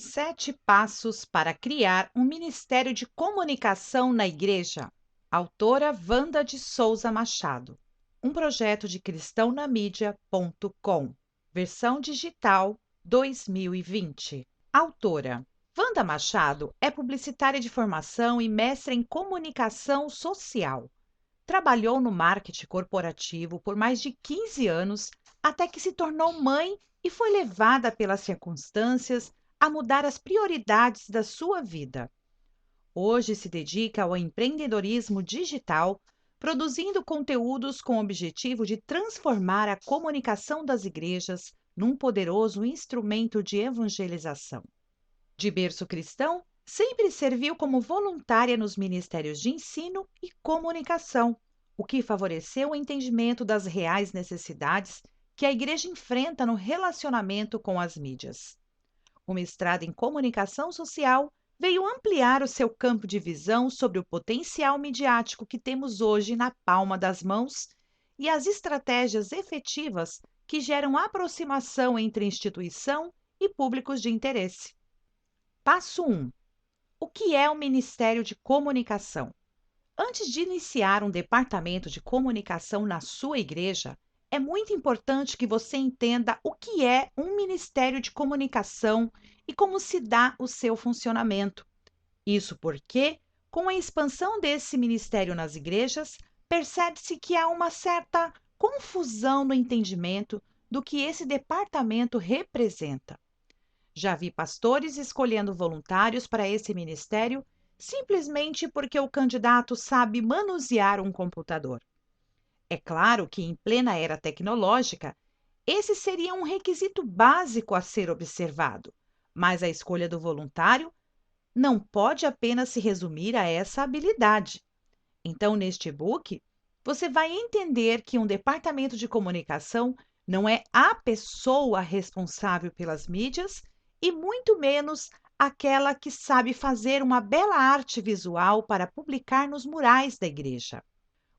Sete passos para criar um ministério de comunicação na igreja. Autora Wanda de Souza Machado. Um projeto de cristãonamídia.com. Versão digital 2020. Autora. Wanda Machado é publicitária de formação e mestre em comunicação social. Trabalhou no marketing corporativo por mais de 15 anos até que se tornou mãe e foi levada pelas circunstâncias a mudar as prioridades da sua vida. Hoje se dedica ao empreendedorismo digital, produzindo conteúdos com o objetivo de transformar a comunicação das igrejas num poderoso instrumento de evangelização. De berço cristão, sempre serviu como voluntária nos ministérios de ensino e comunicação, o que favoreceu o entendimento das reais necessidades que a igreja enfrenta no relacionamento com as mídias. O mestrado em comunicação social veio ampliar o seu campo de visão sobre o potencial midiático que temos hoje na palma das mãos e as estratégias efetivas que geram aproximação entre instituição e públicos de interesse. Passo 1. O que é o Ministério de Comunicação? Antes de iniciar um departamento de comunicação na sua igreja, é muito importante que você entenda o que é um Ministério de Comunicação e como se dá o seu funcionamento. Isso porque, com a expansão desse ministério nas igrejas, percebe-se que há uma certa confusão no entendimento do que esse departamento representa. Já vi pastores escolhendo voluntários para esse ministério simplesmente porque o candidato sabe manusear um computador. É claro que, em plena era tecnológica, esse seria um requisito básico a ser observado, mas a escolha do voluntário não pode apenas se resumir a essa habilidade. Então, neste e-book, você vai entender que um departamento de comunicação não é a pessoa responsável pelas mídias e muito menos aquela que sabe fazer uma bela arte visual para publicar nos murais da igreja.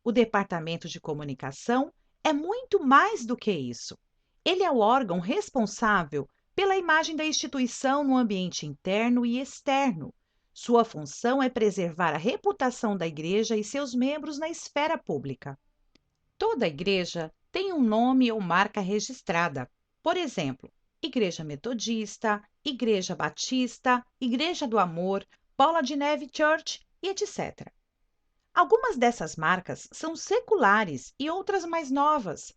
O departamento de comunicação é muito mais do que isso. Ele é o órgão responsável pela imagem da instituição no ambiente interno e externo. Sua função é preservar a reputação da igreja e seus membros na esfera pública. Toda igreja tem um nome ou marca registrada. Por exemplo, Igreja Metodista, Igreja Batista, Igreja do Amor, Bola de Neve Church e etc. Algumas dessas marcas são seculares e outras mais novas,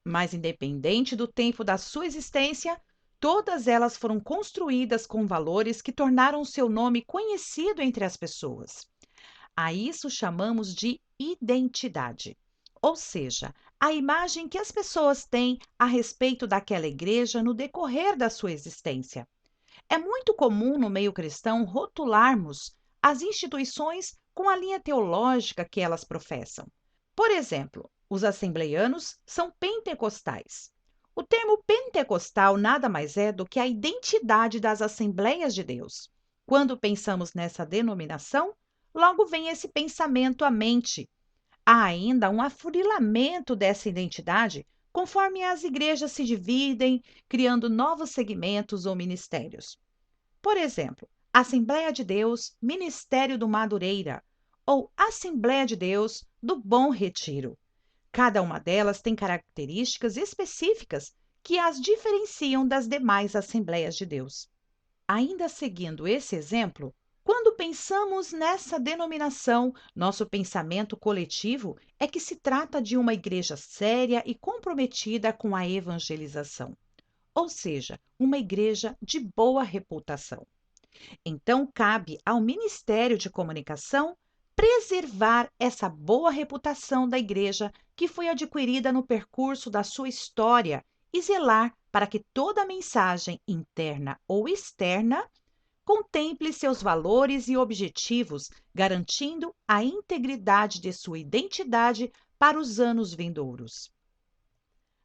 mas independente do tempo da sua existência, todas elas foram construídas com valores que tornaram seu nome conhecido entre as pessoas. A isso chamamos de identidade, ou seja, a imagem que as pessoas têm a respeito daquela igreja no decorrer da sua existência. É muito comum no meio cristão rotularmos as instituições com a linha teológica que elas professam. Por exemplo, os assembleianos são pentecostais. O termo pentecostal nada mais é do que a identidade das Assembleias de Deus. Quando pensamos nessa denominação, logo vem esse pensamento à mente. Há ainda um afunilamento dessa identidade conforme as igrejas se dividem, criando novos segmentos ou ministérios. Por exemplo, Assembleia de Deus, Ministério do Madureira ou Assembleia de Deus do Bom Retiro. Cada uma delas tem características específicas que as diferenciam das demais Assembleias de Deus. Ainda seguindo esse exemplo, quando pensamos nessa denominação, nosso pensamento coletivo é que se trata de uma igreja séria e comprometida com a evangelização, ou seja, uma igreja de boa reputação. Então, cabe ao Ministério de Comunicação preservar essa boa reputação da igreja que foi adquirida no percurso da sua história e zelar para que toda mensagem interna ou externa contemple seus valores e objetivos, garantindo a integridade de sua identidade para os anos vindouros.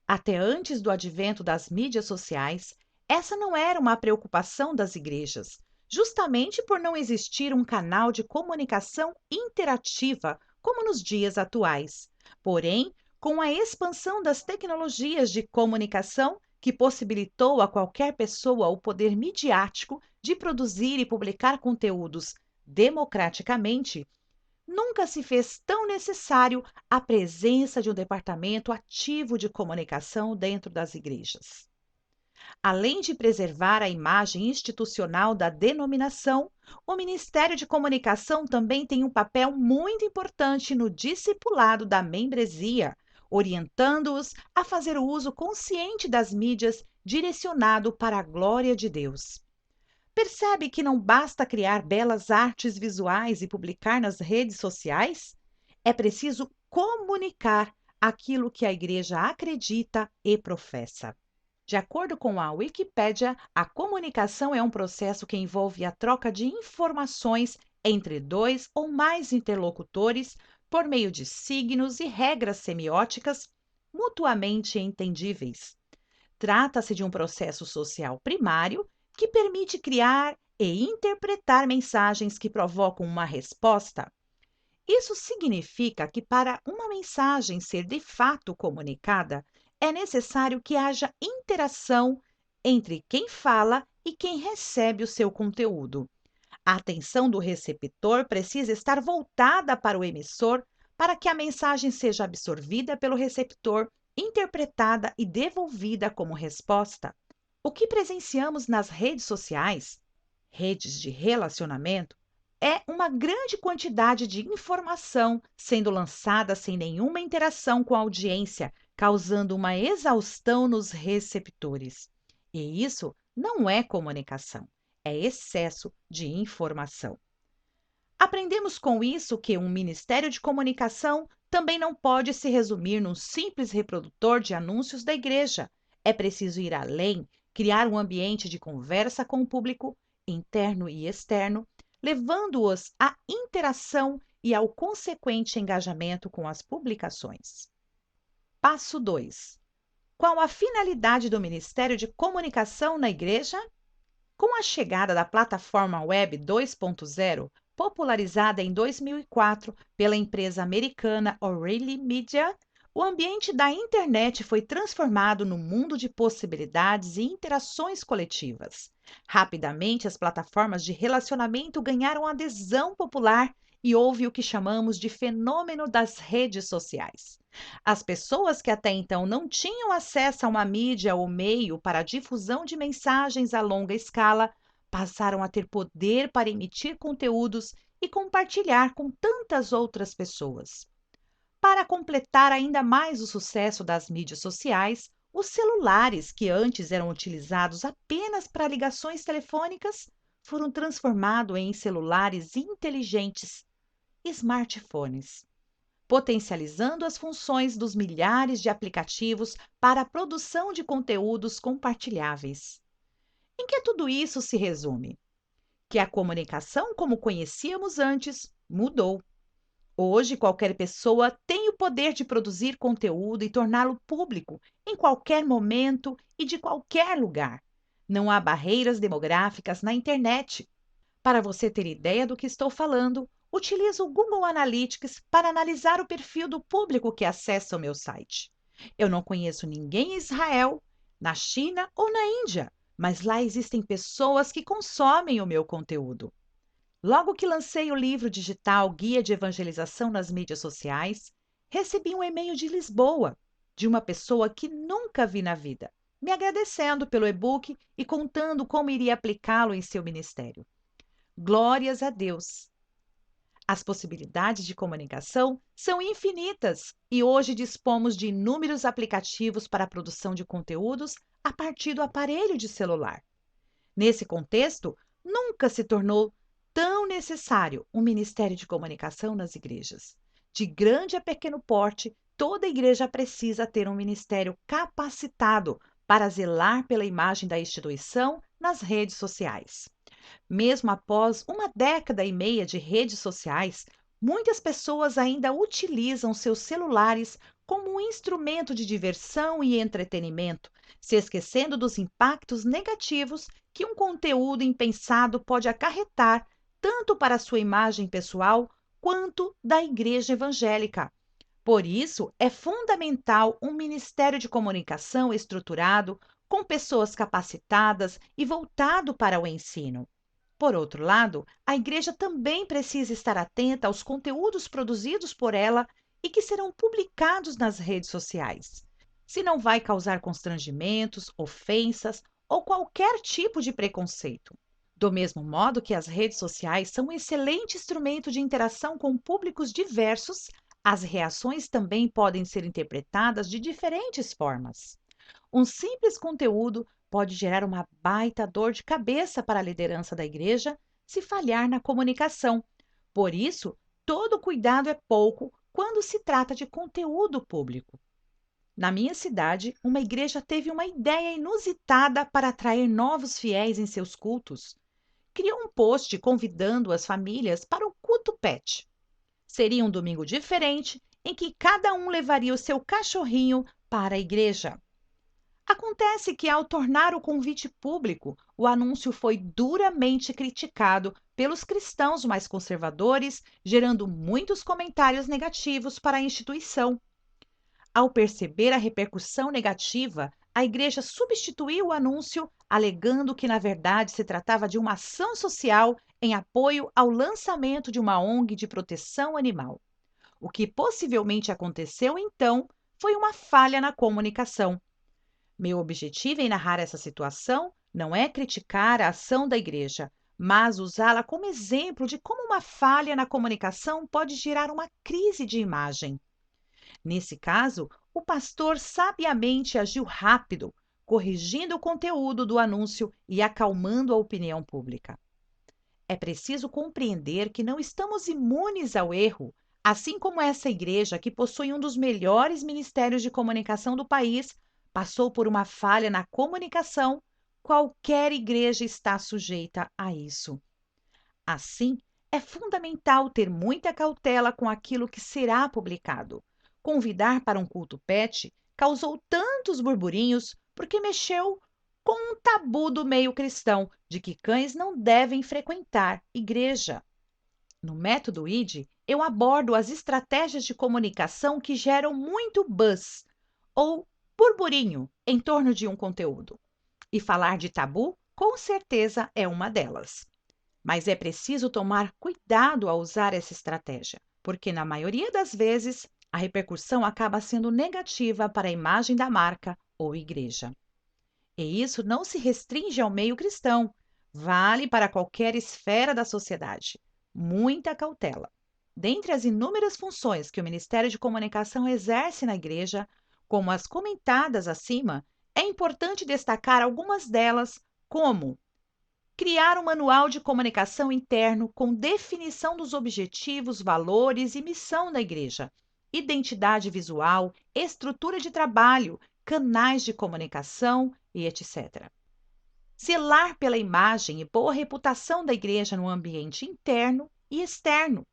Até antes do advento das mídias sociais, essa não era uma preocupação das igrejas, justamente por não existir um canal de comunicação interativa como nos dias atuais. Porém, com a expansão das tecnologias de comunicação que possibilitou a qualquer pessoa o poder midiático de produzir e publicar conteúdos democraticamente, nunca se fez tão necessário a presença de um departamento ativo de comunicação dentro das igrejas. Além de preservar a imagem institucional da denominação, o Ministério de Comunicação também tem um papel muito importante no discipulado da membresia, orientando-os a fazer o uso consciente das mídias direcionado para a glória de Deus. Percebe que não basta criar belas artes visuais e publicar nas redes sociais? É preciso comunicar aquilo que a igreja acredita e professa. De acordo com a Wikipédia, a comunicação é um processo que envolve a troca de informações entre dois ou mais interlocutores por meio de signos e regras semióticas mutuamente entendíveis. Trata-se de um processo social primário que permite criar e interpretar mensagens que provocam uma resposta. Isso significa que, para uma mensagem ser de fato comunicada, é necessário que haja interação entre quem fala e quem recebe o seu conteúdo. A atenção do receptor precisa estar voltada para o emissor para que a mensagem seja absorvida pelo receptor, interpretada e devolvida como resposta. O que presenciamos nas redes sociais, redes de relacionamento, é uma grande quantidade de informação sendo lançada sem nenhuma interação com a audiência, causando uma exaustão nos receptores. E isso não é comunicação, é excesso de informação. Aprendemos com isso que um ministério de comunicação também não pode se resumir num simples reprodutor de anúncios da igreja. É preciso ir além, criar um ambiente de conversa com o público, interno e externo, levando-os à interação e ao consequente engajamento com as publicações. Passo 2. Qual a finalidade do Ministério de Comunicação na Igreja? Com a chegada da plataforma Web 2.0, popularizada em 2004 pela empresa americana O'Reilly Media, o ambiente da internet foi transformado num mundo de possibilidades e interações coletivas. Rapidamente, as plataformas de relacionamento ganharam adesão popular e houve o que chamamos de fenômeno das redes sociais. As pessoas que até então não tinham acesso a uma mídia ou meio para a difusão de mensagens a longa escala passaram a ter poder para emitir conteúdos e compartilhar com tantas outras pessoas. Para completar ainda mais o sucesso das mídias sociais, os celulares, que antes eram utilizados apenas para ligações telefônicas, foram transformados em celulares inteligentes, smartphones, potencializando as funções dos milhares de aplicativos para a produção de conteúdos compartilháveis. Em que tudo isso se resume? Que a comunicação, como conhecíamos antes, mudou. Hoje, qualquer pessoa tem o poder de produzir conteúdo e torná-lo público em qualquer momento e de qualquer lugar. Não há barreiras demográficas na internet. Para você ter ideia do que estou falando, utilizo o Google Analytics para analisar o perfil do público que acessa o meu site. Eu não conheço ninguém em Israel, na China ou na Índia, mas lá existem pessoas que consomem o meu conteúdo. Logo que lancei o livro digital Guia de Evangelização nas Mídias Sociais, recebi um e-mail de Lisboa, de uma pessoa que nunca vi na vida, me agradecendo pelo e-book e contando como iria aplicá-lo em seu ministério. Glórias a Deus! As possibilidades de comunicação são infinitas e hoje dispomos de inúmeros aplicativos para a produção de conteúdos a partir do aparelho de celular. Nesse contexto, nunca se tornou tão necessário um ministério de comunicação nas igrejas. De grande a pequeno porte, toda igreja precisa ter um ministério capacitado para zelar pela imagem da instituição nas redes sociais. Mesmo após uma década e meia de redes sociais, muitas pessoas ainda utilizam seus celulares como um instrumento de diversão e entretenimento, se esquecendo dos impactos negativos que um conteúdo impensado pode acarretar tanto para a sua imagem pessoal quanto da igreja evangélica. Por isso, é fundamental um ministério de comunicação estruturado com pessoas capacitadas e voltado para o ensino. Por outro lado, a igreja também precisa estar atenta aos conteúdos produzidos por ela e que serão publicados nas redes sociais. Se não vai causar constrangimentos, ofensas ou qualquer tipo de preconceito. Do mesmo modo que as redes sociais são um excelente instrumento de interação com públicos diversos, as reações também podem ser interpretadas de diferentes formas. Um simples conteúdo pode gerar uma baita dor de cabeça para a liderança da igreja se falhar na comunicação. Por isso, todo cuidado é pouco quando se trata de conteúdo público. Na minha cidade, uma igreja teve uma ideia inusitada para atrair novos fiéis em seus cultos. Criou um post convidando as famílias para o culto pet. Seria um domingo diferente em que cada um levaria o seu cachorrinho para a igreja. Acontece que, ao tornar o convite público, o anúncio foi duramente criticado pelos cristãos mais conservadores, gerando muitos comentários negativos para a instituição. Ao perceber a repercussão negativa, a igreja substituiu o anúncio, alegando que, na verdade, se tratava de uma ação social em apoio ao lançamento de uma ONG de proteção animal. O que possivelmente aconteceu então foi uma falha na comunicação. Meu objetivo em narrar essa situação não é criticar a ação da igreja, mas usá-la como exemplo de como uma falha na comunicação pode gerar uma crise de imagem. Nesse caso, o pastor sabiamente agiu rápido, corrigindo o conteúdo do anúncio e acalmando a opinião pública. É preciso compreender que não estamos imunes ao erro, assim como essa igreja, que possui um dos melhores ministérios de comunicação do país, passou por uma falha na comunicação. Qualquer igreja está sujeita a isso. Assim, é fundamental ter muita cautela com aquilo que será publicado. Convidar para um culto pet causou tantos burburinhos porque mexeu com um tabu do meio cristão de que cães não devem frequentar igreja. No método ID, eu abordo as estratégias de comunicação que geram muito buzz ou burburinho em torno de um conteúdo. E falar de tabu, com certeza, é uma delas. Mas é preciso tomar cuidado ao usar essa estratégia, porque na maioria das vezes a repercussão acaba sendo negativa para a imagem da marca ou igreja. E isso não se restringe ao meio cristão, vale para qualquer esfera da sociedade. Muita cautela. Dentre as inúmeras funções que o Ministério de Comunicação exerce na igreja, como as comentadas acima, é importante destacar algumas delas, como criar um manual de comunicação interno com definição dos objetivos, valores e missão da igreja, identidade visual, estrutura de trabalho, canais de comunicação e etc. Zelar pela imagem e boa reputação da igreja no ambiente interno e externo.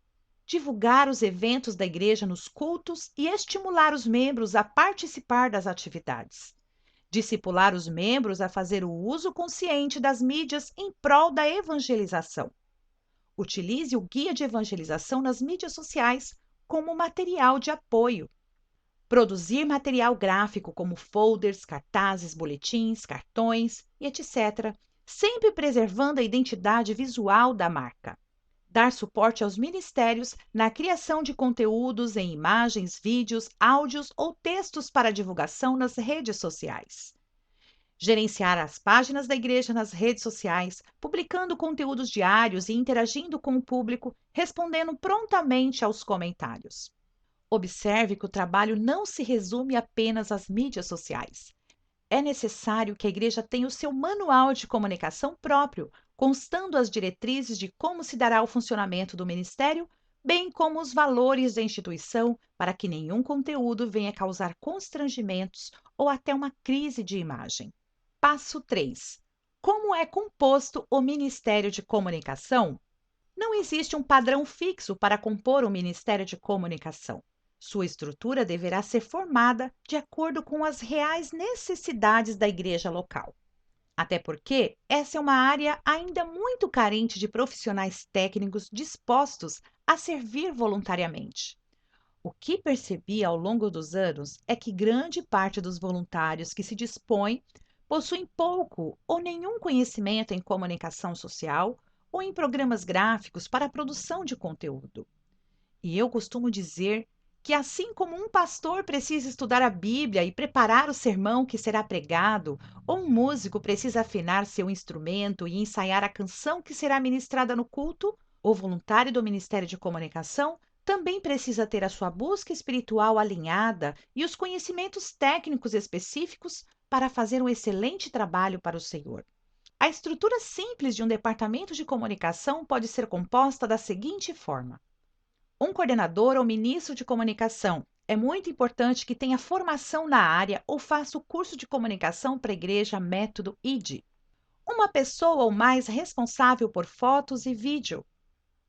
Divulgar os eventos da igreja nos cultos e estimular os membros a participar das atividades. Discipular os membros a fazer o uso consciente das mídias em prol da evangelização. Utilize o guia de evangelização nas mídias sociais como material de apoio. Produzir material gráfico como folders, cartazes, boletins, cartões e etc., sempre preservando a identidade visual da marca. Dar suporte aos ministérios na criação de conteúdos em imagens, vídeos, áudios ou textos para divulgação nas redes sociais. Gerenciar as páginas da igreja nas redes sociais, publicando conteúdos diários e interagindo com o público, respondendo prontamente aos comentários. Observe que o trabalho não se resume apenas às mídias sociais. É necessário que a igreja tenha o seu manual de comunicação próprio, constando as diretrizes de como se dará o funcionamento do ministério, bem como os valores da instituição, para que nenhum conteúdo venha causar constrangimentos ou até uma crise de imagem. Passo 3. Como é composto o Ministério de Comunicação? Não existe um padrão fixo para compor o Ministério de Comunicação. Sua estrutura deverá ser formada de acordo com as reais necessidades da igreja local. Até porque essa é uma área ainda muito carente de profissionais técnicos dispostos a servir voluntariamente. O que percebi ao longo dos anos é que grande parte dos voluntários que se dispõem possuem pouco ou nenhum conhecimento em comunicação social ou em programas gráficos para a produção de conteúdo. E eu costumo dizer que, assim como um pastor precisa estudar a Bíblia e preparar o sermão que será pregado, ou um músico precisa afinar seu instrumento e ensaiar a canção que será ministrada no culto, o voluntário do Ministério de Comunicação também precisa ter a sua busca espiritual alinhada e os conhecimentos técnicos específicos para fazer um excelente trabalho para o Senhor. A estrutura simples de um departamento de comunicação pode ser composta da seguinte forma: um coordenador ou ministro de comunicação. É muito importante que tenha formação na área ou faça o curso de comunicação para a igreja Método ID. Uma pessoa ou mais responsável por fotos e vídeo.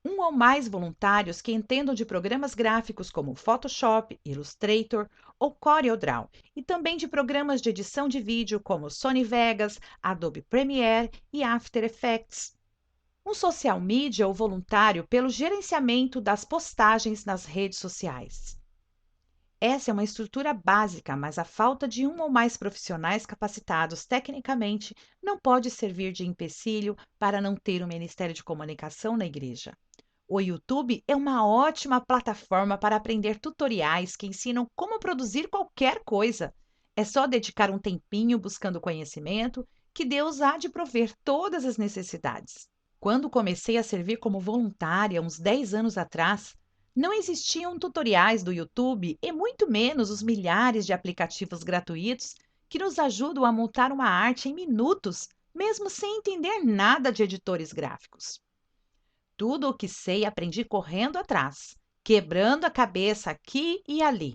Um ou mais voluntários que entendam de programas gráficos como Photoshop, Illustrator ou CorelDRAW, e também de programas de edição de vídeo como Sony Vegas, Adobe Premiere e After Effects. Um social media ou voluntário pelo gerenciamento das postagens nas redes sociais. Essa é uma estrutura básica, mas a falta de um ou mais profissionais capacitados tecnicamente não pode servir de empecilho para não ter um ministério de comunicação na igreja. O YouTube é uma ótima plataforma para aprender tutoriais que ensinam como produzir qualquer coisa. É só dedicar um tempinho buscando conhecimento que Deus há de prover todas as necessidades. Quando comecei a servir como voluntária, uns 10 anos atrás, não existiam tutoriais do YouTube e muito menos os milhares de aplicativos gratuitos que nos ajudam a montar uma arte em minutos, mesmo sem entender nada de editores gráficos. Tudo o que sei aprendi correndo atrás, quebrando a cabeça aqui e ali,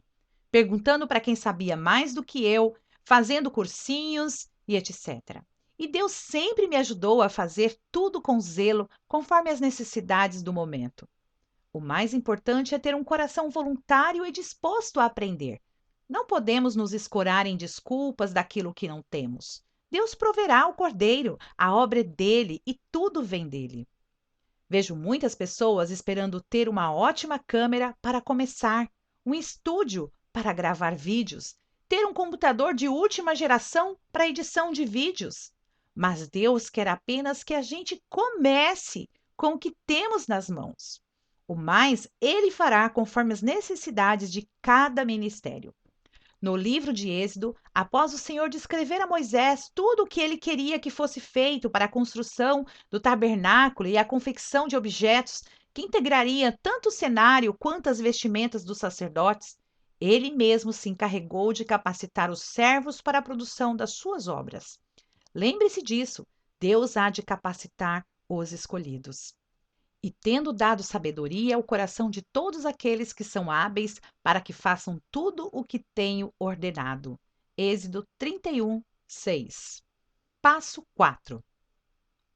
perguntando para quem sabia mais do que eu, fazendo cursinhos e etc. E Deus sempre me ajudou a fazer tudo com zelo, conforme as necessidades do momento. O mais importante é ter um coração voluntário e disposto a aprender. Não podemos nos escorar em desculpas daquilo que não temos. Deus proverá o cordeiro, a obra é dele e tudo vem dele. Vejo muitas pessoas esperando ter uma ótima câmera para começar, um estúdio para gravar vídeos, ter um computador de última geração para edição de vídeos. Mas Deus quer apenas que a gente comece com o que temos nas mãos. O mais Ele fará conforme as necessidades de cada ministério. No livro de Êxodo, após o Senhor descrever a Moisés tudo o que ele queria que fosse feito para a construção do tabernáculo e a confecção de objetos que integraria tanto o cenário quanto as vestimentas dos sacerdotes, ele mesmo se encarregou de capacitar os servos para a produção das suas obras. Lembre-se disso, Deus há de capacitar os escolhidos. E tendo dado sabedoria ao coração de todos aqueles que são hábeis para que façam tudo o que tenho ordenado. Êxodo 31, 6. Passo 4.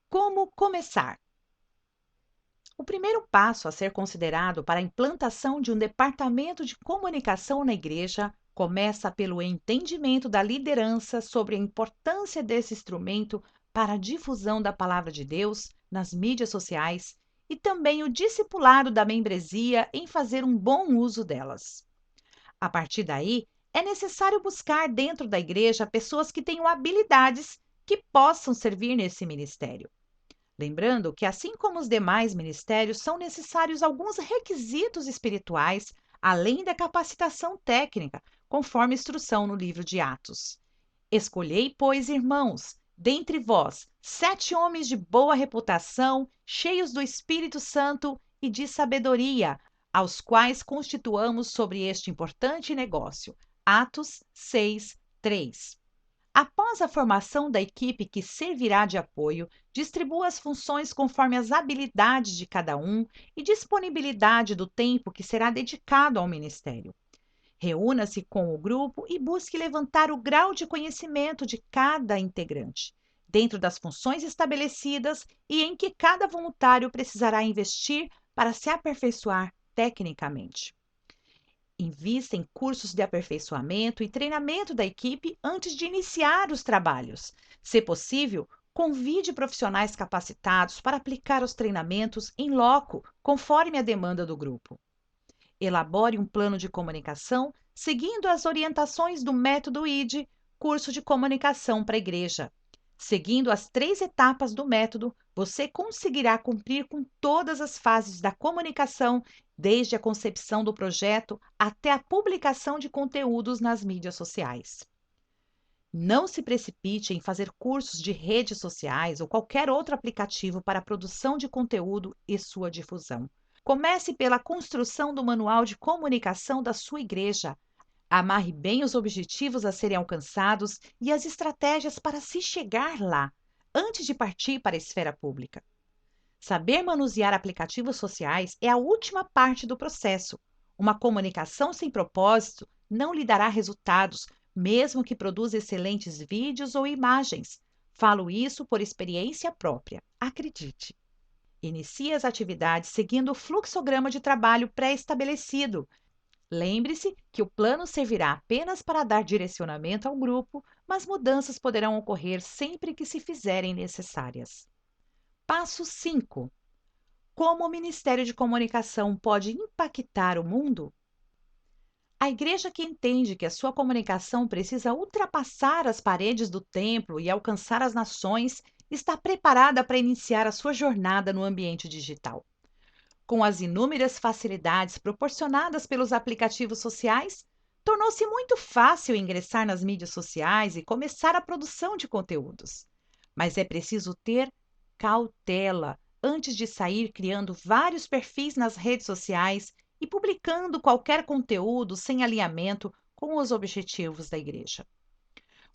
Como começar? O primeiro passo a ser considerado para a implantação de um departamento de comunicação na igreja começa pelo entendimento da liderança sobre a importância desse instrumento para a difusão da palavra de Deus nas mídias sociais e também o discipulado da membresia em fazer um bom uso delas. A partir daí, é necessário buscar dentro da igreja pessoas que tenham habilidades que possam servir nesse ministério. Lembrando que, assim como os demais ministérios, são necessários alguns requisitos espirituais, além da capacitação técnica, conforme instrução no livro de Atos. Escolhei, pois, irmãos, dentre vós, 7 homens de boa reputação, cheios do Espírito Santo e de sabedoria, aos quais constituamos sobre este importante negócio. Atos 6, 3. Após a formação da equipe que servirá de apoio, distribua as funções conforme as habilidades de cada um e disponibilidade do tempo que será dedicado ao ministério. Reúna-se com o grupo e busque levantar o grau de conhecimento de cada integrante, dentro das funções estabelecidas e em que cada voluntário precisará investir para se aperfeiçoar tecnicamente. Invista em cursos de aperfeiçoamento e treinamento da equipe antes de iniciar os trabalhos. Se possível, convide profissionais capacitados para aplicar os treinamentos em loco, conforme a demanda do grupo. Elabore um plano de comunicação seguindo as orientações do método ID, curso de comunicação para a igreja. Seguindo as 3 etapas do método, você conseguirá cumprir com todas as fases da comunicação, desde a concepção do projeto até a publicação de conteúdos nas mídias sociais. Não se precipite em fazer cursos de redes sociais ou qualquer outro aplicativo para a produção de conteúdo e sua difusão. Comece pela construção do manual de comunicação da sua igreja. Amarre bem os objetivos a serem alcançados e as estratégias para se chegar lá, antes de partir para a esfera pública. Saber manusear aplicativos sociais é a última parte do processo. Uma comunicação sem propósito não lhe dará resultados, mesmo que produza excelentes vídeos ou imagens. Falo isso por experiência própria, acredite. Inicie as atividades seguindo o fluxograma de trabalho pré-estabelecido. Lembre-se que o plano servirá apenas para dar direcionamento ao grupo, mas mudanças poderão ocorrer sempre que se fizerem necessárias. Passo 5. Como o Ministério de Comunicação pode impactar o mundo? A igreja que entende que a sua comunicação precisa ultrapassar as paredes do templo e alcançar as nações está preparada para iniciar a sua jornada no ambiente digital. Com as inúmeras facilidades proporcionadas pelos aplicativos sociais, tornou-se muito fácil ingressar nas mídias sociais e começar a produção de conteúdos. Mas é preciso ter cautela antes de sair criando vários perfis nas redes sociais e publicando qualquer conteúdo sem alinhamento com os objetivos da igreja.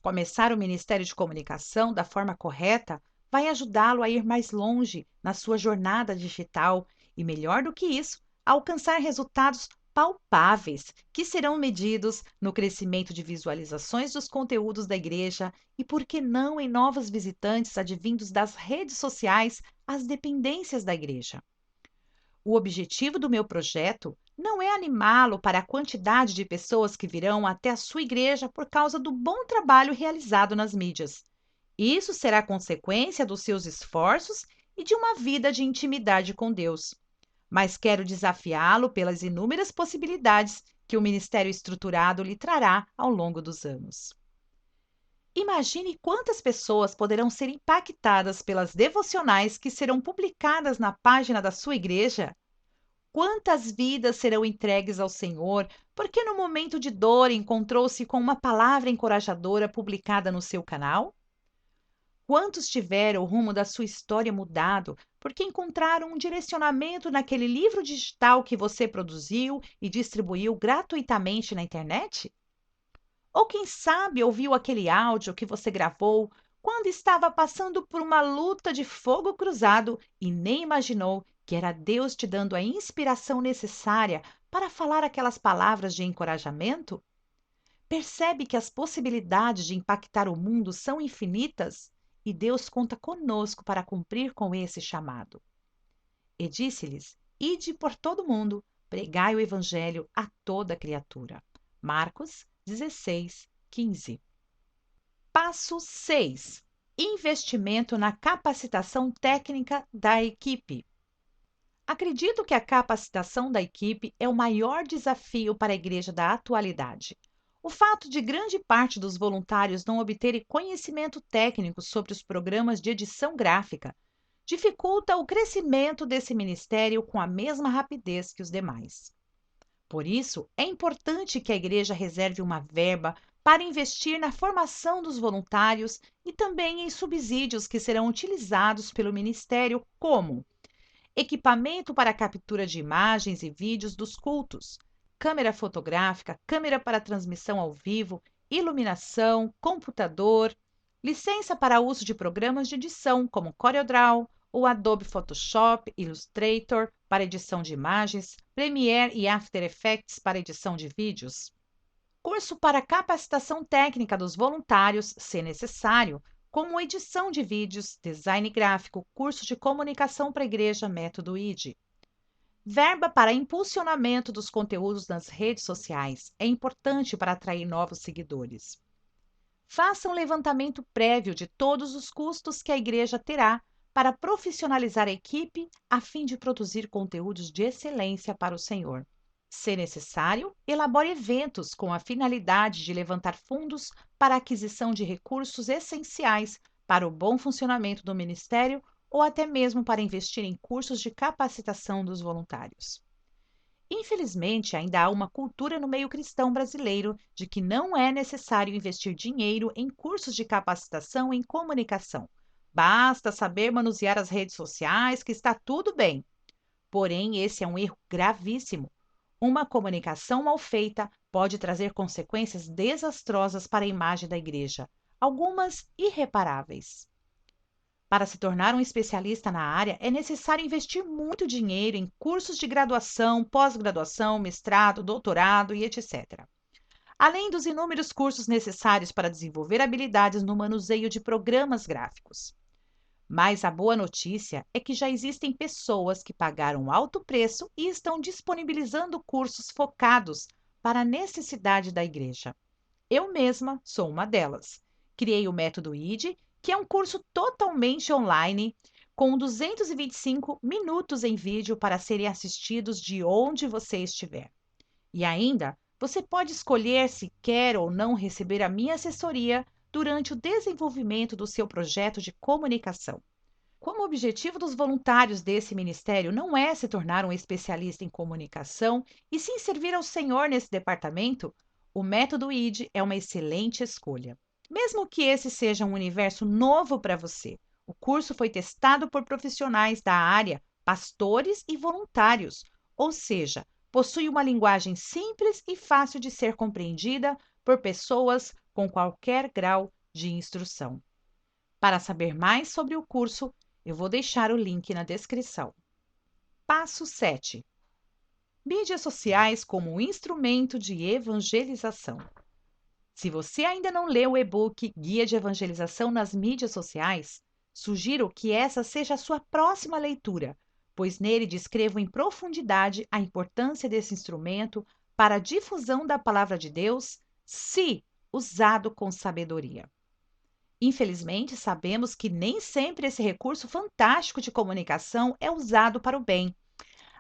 Começar o Ministério de Comunicação da forma correta vai ajudá-lo a ir mais longe na sua jornada digital e, melhor do que isso, a alcançar resultados palpáveis que serão medidos no crescimento de visualizações dos conteúdos da igreja e, por que não, em novos visitantes advindos das redes sociais às dependências da igreja. O objetivo do meu projeto não é animá-lo para a quantidade de pessoas que virão até a sua igreja por causa do bom trabalho realizado nas mídias. Isso será consequência dos seus esforços e de uma vida de intimidade com Deus. Mas quero desafiá-lo pelas inúmeras possibilidades que o ministério estruturado lhe trará ao longo dos anos. Imagine quantas pessoas poderão ser impactadas pelas devocionais que serão publicadas na página da sua igreja. Quantas vidas serão entregues ao Senhor porque no momento de dor encontrou-se com uma palavra encorajadora publicada no seu canal? Quantos tiveram o rumo da sua história mudado porque encontraram um direcionamento naquele livro digital que você produziu e distribuiu gratuitamente na internet? Ou quem sabe ouviu aquele áudio que você gravou quando estava passando por uma luta de fogo cruzado e nem imaginou que era Deus te dando a inspiração necessária para falar aquelas palavras de encorajamento? Percebe que as possibilidades de impactar o mundo são infinitas e Deus conta conosco para cumprir com esse chamado. E disse-lhes: Ide por todo o mundo, pregai o evangelho a toda criatura. Marcos 16, 15. Passo 6. Investimento na capacitação técnica da equipe. Acredito que a capacitação da equipe é o maior desafio para a igreja da atualidade. O fato de grande parte dos voluntários não obterem conhecimento técnico sobre os programas de edição gráfica dificulta o crescimento desse ministério com a mesma rapidez que os demais. Por isso, é importante que a igreja reserve uma verba para investir na formação dos voluntários e também em subsídios que serão utilizados pelo ministério, como equipamento para captura de imagens e vídeos dos cultos, câmera fotográfica, câmera para transmissão ao vivo, iluminação, computador, licença para uso de programas de edição como CorelDRAW, ou Adobe Photoshop, Illustrator para edição de imagens, Premiere e After Effects para edição de vídeos. Curso para capacitação técnica dos voluntários, se necessário, como edição de vídeos, design gráfico, curso de comunicação para a igreja, método ID. Verba para impulsionamento dos conteúdos nas redes sociais é importante para atrair novos seguidores. Faça um levantamento prévio de todos os custos que a igreja terá para profissionalizar a equipe a fim de produzir conteúdos de excelência para o Senhor. Se necessário, elabore eventos com a finalidade de levantar fundos para a aquisição de recursos essenciais para o bom funcionamento do Ministério ou até mesmo para investir em cursos de capacitação dos voluntários. Infelizmente, ainda há uma cultura no meio cristão brasileiro de que não é necessário investir dinheiro em cursos de capacitação em comunicação. Basta saber manusear as redes sociais que está tudo bem. Porém, esse é um erro gravíssimo. Uma comunicação mal feita pode trazer consequências desastrosas para a imagem da igreja, algumas irreparáveis. Para se tornar um especialista na área, é necessário investir muito dinheiro em cursos de graduação, pós-graduação, mestrado, doutorado e etc. Além dos inúmeros cursos necessários para desenvolver habilidades no manuseio de programas gráficos. Mas a boa notícia é que já existem pessoas que pagaram alto preço e estão disponibilizando cursos focados para a necessidade da igreja. Eu mesma sou uma delas. Criei o Método ID, que é um curso totalmente online, com 225 minutos em vídeo para serem assistidos de onde você estiver. E ainda, você pode escolher se quer ou não receber a minha assessoria durante o desenvolvimento do seu projeto de comunicação. Como o objetivo dos voluntários desse ministério não é se tornar um especialista em comunicação e sim servir ao Senhor nesse departamento, o método ID é uma excelente escolha. Mesmo que esse seja um universo novo para você, o curso foi testado por profissionais da área, pastores e voluntários, ou seja, possui uma linguagem simples e fácil de ser compreendida por pessoas com qualquer grau de instrução. Para saber mais sobre o curso, eu vou deixar o link na descrição. Passo 7. Mídias sociais como um instrumento de evangelização. Se você ainda não leu o e-book Guia de Evangelização nas Mídias Sociais, sugiro que essa seja a sua próxima leitura, pois nele descrevo em profundidade a importância desse instrumento para a difusão da palavra de Deus, se usado com sabedoria. Infelizmente, sabemos que nem sempre esse recurso fantástico de comunicação é usado para o bem.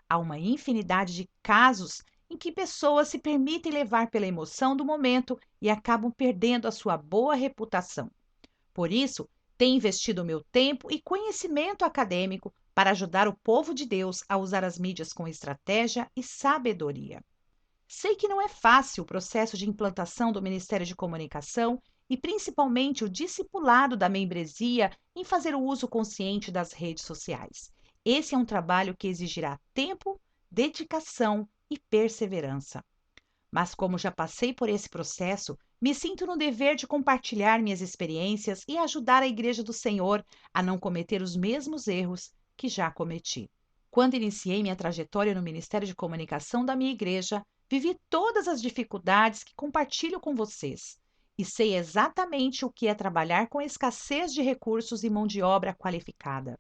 Há uma infinidade de casos em que pessoas se permitem levar pela emoção do momento e acabam perdendo a sua boa reputação. Por isso, tenho investido meu tempo e conhecimento acadêmico para ajudar o povo de Deus a usar as mídias com estratégia e sabedoria. Sei que não é fácil o processo de implantação do Ministério de Comunicação e principalmente o discipulado da membresia em fazer o uso consciente das redes sociais. Esse é um trabalho que exigirá tempo, dedicação e perseverança. Mas como já passei por esse processo, me sinto no dever de compartilhar minhas experiências e ajudar a Igreja do Senhor a não cometer os mesmos erros que já cometi. Quando iniciei minha trajetória no Ministério de Comunicação da minha igreja, vivi todas as dificuldades que compartilho com vocês e sei exatamente o que é trabalhar com escassez de recursos e mão de obra qualificada.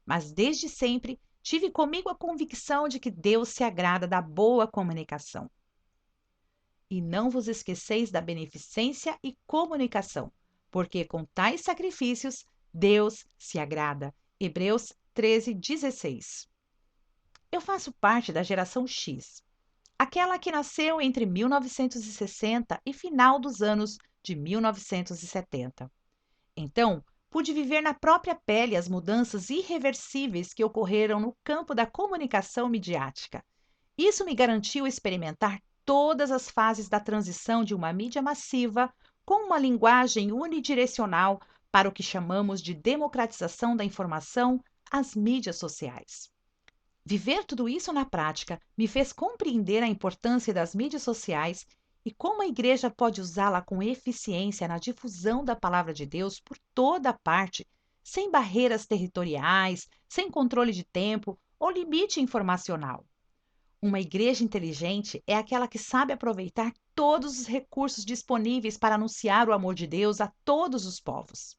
Mas desde sempre tive comigo a convicção de que Deus se agrada da boa comunicação. E não vos esqueceis da beneficência e comunicação, porque com tais sacrifícios Deus se agrada. Hebreus 13:16. Eu faço parte da geração X, aquela que nasceu entre 1960 e final dos anos de 1970. Então, pude viver na própria pele as mudanças irreversíveis que ocorreram no campo da comunicação midiática. Isso me garantiu experimentar todas as fases da transição de uma mídia massiva com uma linguagem unidirecional para o que chamamos de democratização da informação às mídias sociais. Viver tudo isso na prática me fez compreender a importância das mídias sociais e como a igreja pode usá-la com eficiência na difusão da palavra de Deus por toda parte, sem barreiras territoriais, sem controle de tempo ou limite informacional. Uma igreja inteligente é aquela que sabe aproveitar todos os recursos disponíveis para anunciar o amor de Deus a todos os povos.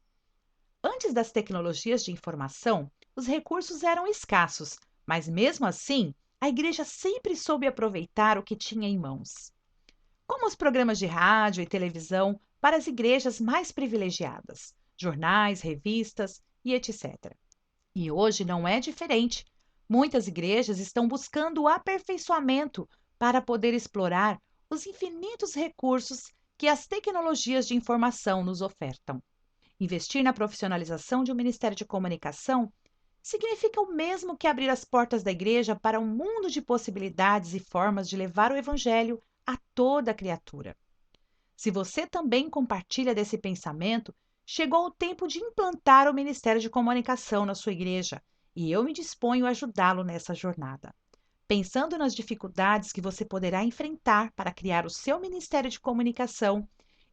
Antes das tecnologias de informação, os recursos eram escassos, mas mesmo assim, a igreja sempre soube aproveitar o que tinha em mãos. Como os programas de rádio e televisão para as igrejas mais privilegiadas, jornais, revistas e etc. E hoje não é diferente. Muitas igrejas estão buscando o aperfeiçoamento para poder explorar os infinitos recursos que as tecnologias de informação nos ofertam. Investir na profissionalização de um Ministério de Comunicação significa o mesmo que abrir as portas da igreja para um mundo de possibilidades e formas de levar o Evangelho a toda criatura. Se você também compartilha desse pensamento, chegou o tempo de implantar o Ministério de Comunicação na sua igreja e eu me disponho a ajudá-lo nessa jornada. Pensando nas dificuldades que você poderá enfrentar para criar o seu Ministério de Comunicação,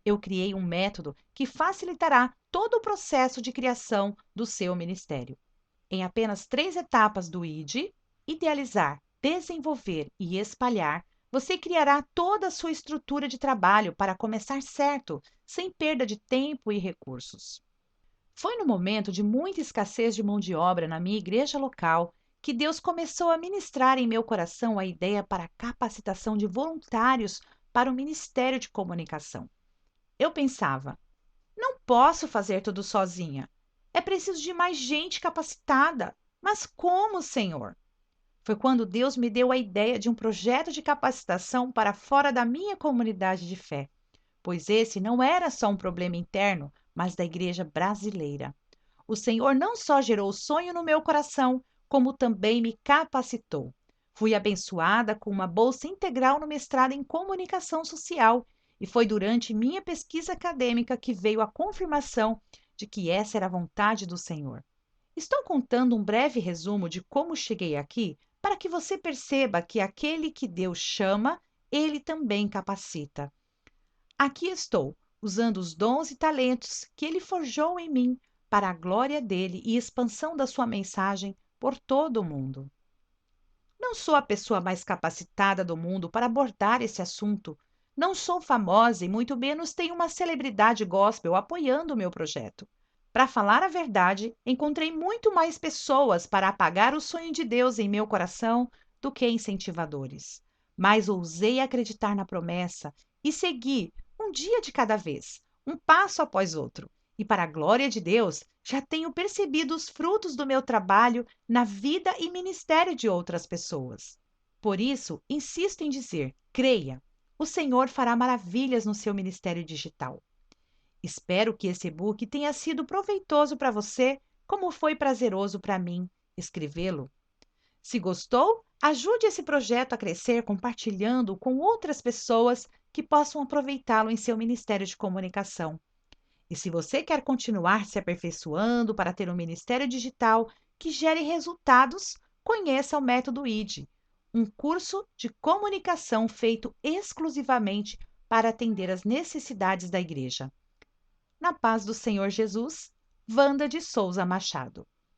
eu criei um método que facilitará todo o processo de criação do seu ministério. Em apenas 3 etapas do ID, idealizar, desenvolver e espalhar, você criará toda a sua estrutura de trabalho para começar certo, sem perda de tempo e recursos. Foi no momento de muita escassez de mão de obra na minha igreja local que Deus começou a ministrar em meu coração a ideia para a capacitação de voluntários para o Ministério de Comunicação. Eu pensava, não posso fazer tudo sozinha. É preciso de mais gente capacitada. Mas como, Senhor? Foi quando Deus me deu a ideia de um projeto de capacitação para fora da minha comunidade de fé, pois esse não era só um problema interno, mas da igreja brasileira. O Senhor não só gerou o sonho no meu coração, como também me capacitou. Fui abençoada com uma bolsa integral no mestrado em comunicação social e foi durante minha pesquisa acadêmica que veio a confirmação de que essa era a vontade do Senhor. Estou contando um breve resumo de como cheguei aqui para que você perceba que aquele que Deus chama, ele também capacita. Aqui estou, usando os dons e talentos que ele forjou em mim para a glória dele e expansão da sua mensagem por todo o mundo. Não sou a pessoa mais capacitada do mundo para abordar esse assunto. Não sou famosa e muito menos tenho uma celebridade gospel apoiando o meu projeto. Para falar a verdade, encontrei muito mais pessoas para apagar o sonho de Deus em meu coração do que incentivadores. Mas ousei acreditar na promessa e segui um dia de cada vez, um passo após outro. E para a glória de Deus, já tenho percebido os frutos do meu trabalho na vida e ministério de outras pessoas. Por isso, insisto em dizer: creia, o Senhor fará maravilhas no seu ministério digital. Espero que esse e-book tenha sido proveitoso para você, como foi prazeroso para mim escrevê-lo. Se gostou, ajude esse projeto a crescer compartilhando com outras pessoas que possam aproveitá-lo em seu ministério de comunicação. E se você quer continuar se aperfeiçoando para ter um ministério digital que gere resultados, conheça o Método ID, um curso de comunicação feito exclusivamente para atender às necessidades da igreja. Na paz do Senhor Jesus, Wanda de Souza Machado.